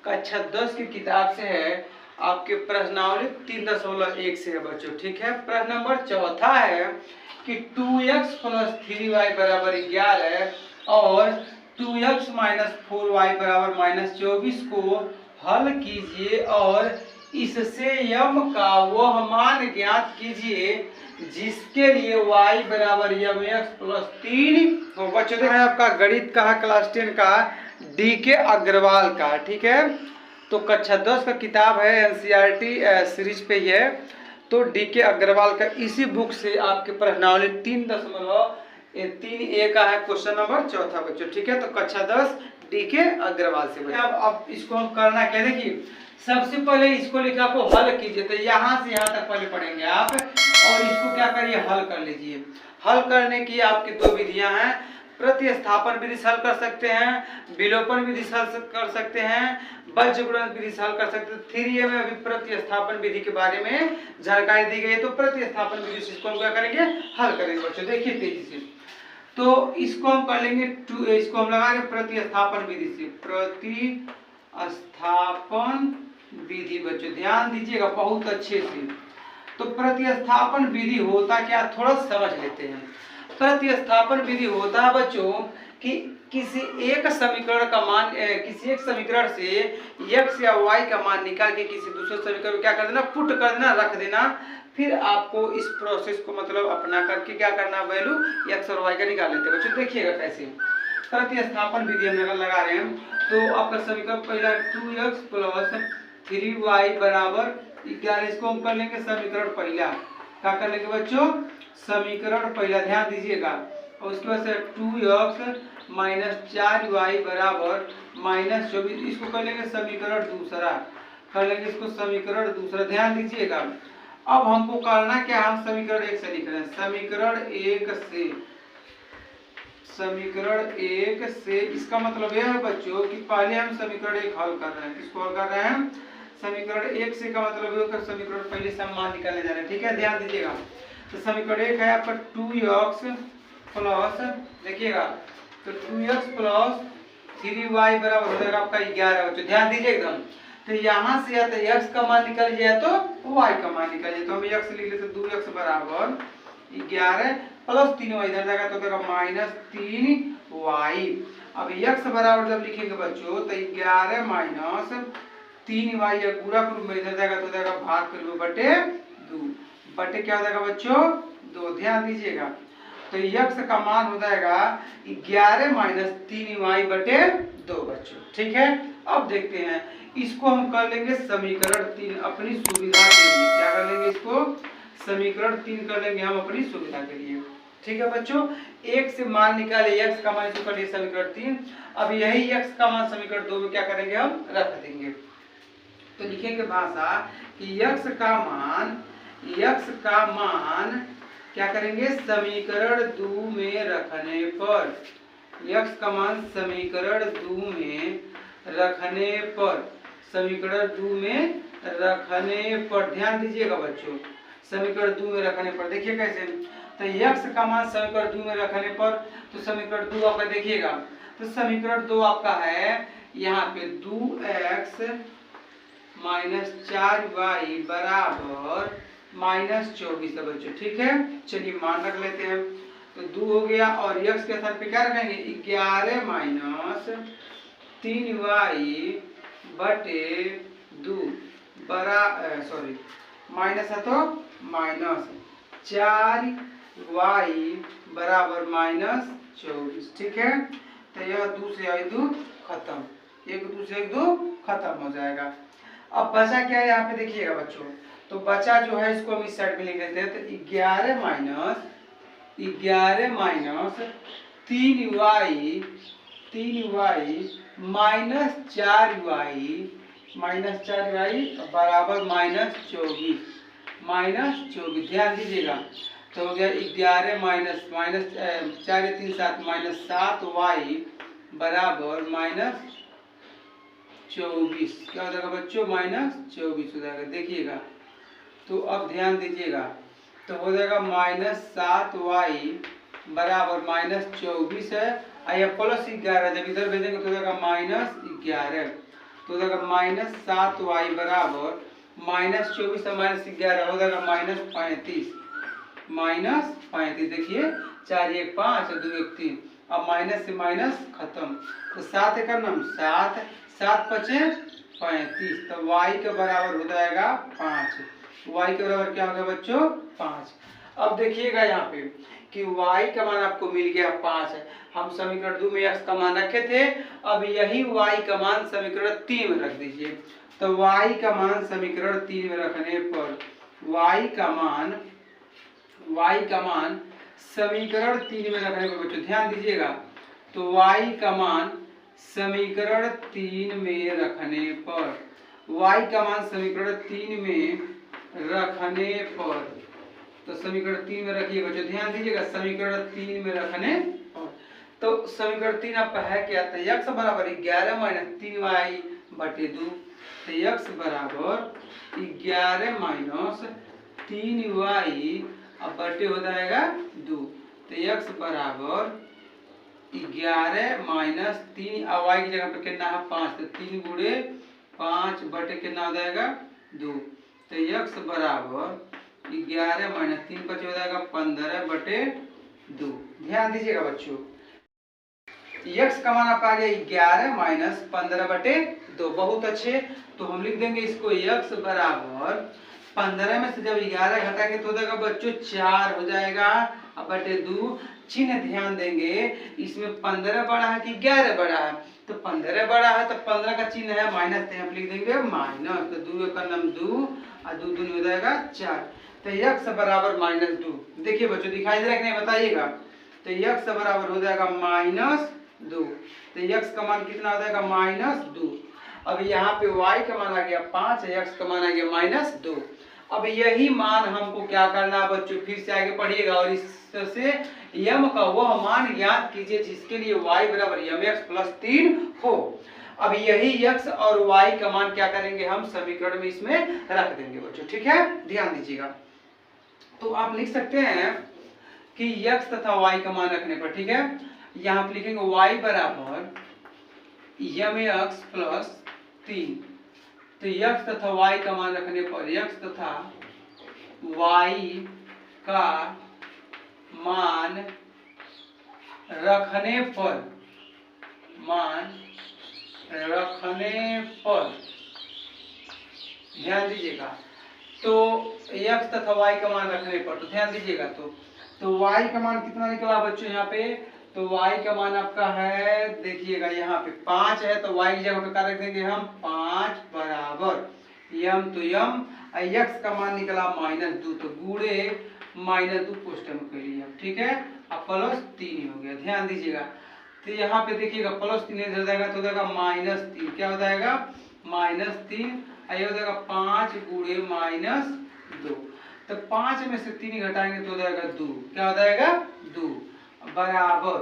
कक्षा 10 की किताब से है। आपके प्रश्नावली 3.1 से है बच्चों। ठीक है, प्रश्न नंबर चौथा है कि 2x + 3y = 11 और 2x - 4y = -24 को हल कीजिए और इससे यम का वह मान ज्ञात कीजिए जिसके लिए y = mx + 3 हो। बच्चों देखा है आपका गणित का क्लास 10 का DK अग्रवाल का। ठीक है, तो कक्षा 10 का किताब है, NCERT सीरीज पे ही है। तो DK अग्रवाल का इसी बुक से आपके प्रश्नावली 3.3A का है क्वेश्चन नंबर चौथा बच्चों। ठीक है, तो कक्षा 10 DK अग्रवाल से। अब इसको हम करना क्या, देखिए सबसे पहले इसको लिखा आपको हल कीजिए, तो यहाँ से यहाँ तक पहले पढ़ेंगे आप और इसको क्या करिए, हल कर लीजिए। हल करने की आपकी दो विधियां हैं, प्रतिस्थापन विधि से हल कर सकते हैं, विलोपन विधि से हल कर सकते हैं, बीजगणित विधि से हल कर सकते हैं। 3A में अभी प्रतिस्थापन विधि के बारे में जानकारी दी गई है, तो प्रतिस्थापन विधि से इसको हम क्या करेंगे, हल करेंगे बच्चों। देखिए तेजी से, तो इसको हम कर लेंगे इसको हम लगाएंगे प्रतिस्थापन विधि से। प्रतिस्थापन विधि बच्चों ध्यान दीजिएगा बहुत अच्छे से। तो प्रतिस्थापन विधि होता क्या, थोड़ा समझ लेते हैं। प्रतिस्थापन विधि होता है बच्चों कि किसी एक समीकरण का मान, किसी एक समीकरण से x या y का मान निकाल के किसी दूसरे समीकरण को क्या कर देना, पुट कर देना, रख देना। फिर आपको इस प्रोसेस को मतलब अपना करके क्या करना, वैल्यू x और y का निकाल लेते हैं बच्चों। देखिएगा कैसे प्रतिस्थापन विधि हम लगा रहे हैं। तो आपका समीकरण पहला 2x + 3y = 11, इसको हम कर लेंगे समीकरण पहला। क्या कर लेंगे बच्चों, समीकरण पहला, ध्यान दीजिएगा। और उसके बाद से 2x - 4y = -24, इसको कर लेंगे समीकरण दूसरा। कर लेंगे इसको समीकरण दूसरा, ध्यान दीजिएगा। अब हमको करना क्या, हम समीकरण 1 से लिख रहे हैं। समीकरण 1 से इसका मतलब यह है बच्चों कि पहले हम समीकरण 1 हल कर रहे हैं। किसको हल कर रहे हैं, समीकरण 1 से का मतलब ये समीकरण पहले से हम मान निकालने जा रहे हैं। ठीक है, ध्यान दीजिएगा। तो समीकरण 1 है आपका 2x प्लस, देखिएगा तो 2x + 3y बराबर हो जाएगा आपका 11 बच्चों, ध्यान दीजिए एकदम। तो यहाँ से या तो x का मान निकल जाए तो y का मान निकल जाए, तो हम x लिख लेते 2x = 11 प्लस 3y इधर जाएगा तो देगा -3y। अब x बराबर जब लिखेंगे बच्चों तो 11 - 3y या गुणा रूप में इधर जाएगा तो देगा भाग कर लो बटे 2, बटे क्या हो जाएगा बच्चों 2, ध्यान दीजिएगा। तो x का मान हो जाएगा 11 - 3y बटे 2 बच्चों। ठीक है, अब देखते हैं इसको हम कर लेंगे समीकरण 3 अपनी सुविधा के लिए। क्या कर लेंगे, इसको समीकरण 3 कर लेंगे हम अपनी सुविधा के लिए। ठीक है बच्चों, 1 से मान निकाले, x का मान इसको कर लिए समीकरण 3। अब यही x का मान समीकरण 2 में क्या करेंगे, हम रख देंगे। तो लिखेंगे भाषा कि x का मान क्या करेंगे, समीकरण 2 में रखने पर, x का मान समीकरण 2 में रखने पर, समीकरण 2 में रखने पर, ध्यान दीजिएगा बच्चों, समीकरण 2 में रखने पर देखिए कैसे। तो x का मान समीकरण 2 में रखने पर, तो समीकरण 2 आपका देखिएगा, तो समीकरण 2 आपका है यहाँ पे 2x - 4y = -24 है बच्चों। ठीक है, चलिए मान रख लेते हैं। तो 2 हो गया और x के स्थान पे क्या रखेंगे, 11 - 3y बटे 2 माइनस है तो -4y = -24। ठीक है, तो यह 2 से 2 खत्म, 1 2 से 2 खत्म हो जाएगा। अब बचा क्या है यहाँ पे देखिएगा बच्चों, तो बचा जो है इसको हम इस साइड में लिख देते हैं। तो 11 - 3y -24 ध्यान दीजिएगा। तो हो गया 11 - 4 3 7 -7y = -24। क्या हो जाएगा बच्चों, -24 हो जाएगा, देखिएगा। तो अब ध्यान दीजिएगा, तो हो जाएगा -7y = -24 है, या +11, जब इधर भेजेंगे तो हो जाएगा -11। तो हो जाएगा -7y बराबर -24 और -11 हो जाएगा -35। -35 देखिए 4 1 5 और 2 1 3। अब माइनस से माइनस खत्म, तो 7 एक नम 7, 7 पचे 35, तो y के बराबर हो जाएगा 5। y के बराबर क्या हो गया बच्चों 5। अब देखिएगा यहाँ पे कि y का मान आपको मिल गया 5 है। हम समीकरण 2 में x का मान रखे थे, अब यही y का मान समीकरण 3 में रख दीजिए। तो y का मान समीकरण 3 में रखने पर y का मान समीकरण 3 में रखने पर बच्चों ध्यान दीजिएगा, तो y का मान समीकरण 3 में रखने पर y का मान समीकरण 3 में रखने पर, तो समीकरण 3 में रखिए बच्चों, ध्यान दीजिएगा समीकरण 3 में रखने पर। तो समीकरण 3 आपका है क्या, तो x बराबर 11 - 3y बटे 2, तो x बराबर 11 - 3y अब बटे हो जाएगा 2, तो x बराबर 11 - 3 और y की जगह पे कितना है 5, तो 3 गुणे 5 बटे कितना हो जाएगा 2, तो x बराबर 11 - 3 बचे हो जाएगा 15 बटे 2। ध्यान दीजिएगा बच्चों, x का मान आपका आ गया 11 - 15 बटे 2। बहुत अच्छे, तो हम लिख देंगे इसको x बराबर 15 में से जब 11 घटाएंगे तो हो जाएगा बच्चों 4 हो जाएगा अब बटे 2। चिन्ह ध्यान देंगे, इसमें 15 बड़ा है कि 11 बड़ा है, तो 15 बड़ा है तो 15 का चिन्ह है माइनस, तो लिख देंगे माइनस, तो 2 का नाम 2 और 2 दूनी हो जाएगा 4, तो x बराबर -2। देखिए बच्चों दिखाई दे रहा है कि नहीं बताइएगा, तो x बराबर हो जाएगा -2, तो x का मान कितना हो जाएगा -2। अब यहाँ पे y का मान आ गया 5, x का मान आ गया -2। अब यही मान हमको क्या करना है बच्चों, फिर से आगे पढ़िएगा और इससे m का वह मान ज्ञात कीजिए जिसके लिए y बराबर mx + 3 हो। अब यही x और y का मान क्या करेंगे, हम समीकरण में इसमें रख देंगे बच्चों, ठीक है, ध्यान दीजिएगा। तो आप लिख सकते हैं कि x तथा y का मान रखने पर, ठीक है, यहाँ आप लिखेंगे y बराबर mx + 3, तो x तथा y का मान रखने पर x तथा y का मान रखने पर ध्यान दीजिएगा, तो x तथा y का मान रखने पर, तो ध्यान दीजिएगा, तो y का मान कितना निकला बच्चों यहाँ पे, तो y का मान आपका है, देखिएगा यहाँ पे 5 है, तो y की जगह पे क्या रख देंगे हम 5 बराबर m, तो m x का मान निकला -2, तो गुणे -2 कोष्टक के लिए, ठीक है, अब +3 हो गया। ध्यान दीजिएगा, तो यहाँ पे देखिएगा +3 हो जाएगा, तो हो जाएगा -3, क्या हो जाएगा -3, ये हो जाएगा 5 गुणे -2, तो 5 में से 3 घटाएंगे तो हो जाएगा 2, क्या हो जाएगा 2 बराबर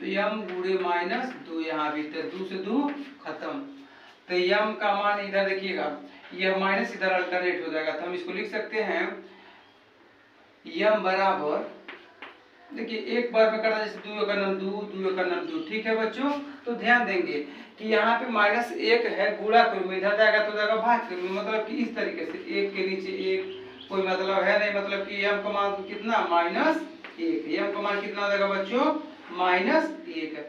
m गुणे -2, यहाँ भी तो 2 से 2 खत्म, तो m का मान इधर देखिएगा, यह माइनस इधर अल्टरनेट हो जाएगा, तो हम इसको लिख सकते हैं m बराबर, देखिए एक बार में करना, जैसे 2 का नाम 2, 2 का नाम 2, ठीक है बच्चों। तो ध्यान देंगे कि यहाँ पे -1 है, गुणा करूँ में इधर जाएगा तो जाएगा भाग करूँ, मतलब कि इस तरीके से 1 के नीचे 1 कोई मतलब है नहीं, मतलब कि m का मान कितना -1, m का मान कितना हो जाएगा बच्चों -1 है।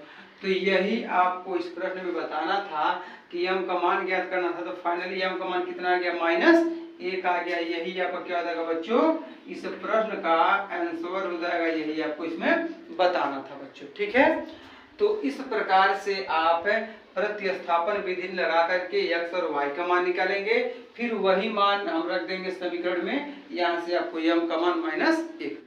तो यही आपको इस प्रश्न में बताना था कि m का मान ज्ञात करना था, तो फाइनली m का मान कितना आ गया -1 आ गया। यही आपका क्या हो जाएगा बच्चों, इस प्रश्न का आंसर हो जाएगा, यही आपको इसमें बताना था बच्चों, ठीक है। तो इस प्रकार से आप प्रतिस्थापन विधि लगा करके x और y का मान निकालेंगे, फिर वही मान हम रख देंगे समीकरण में, यहाँ से आपको m का मान -1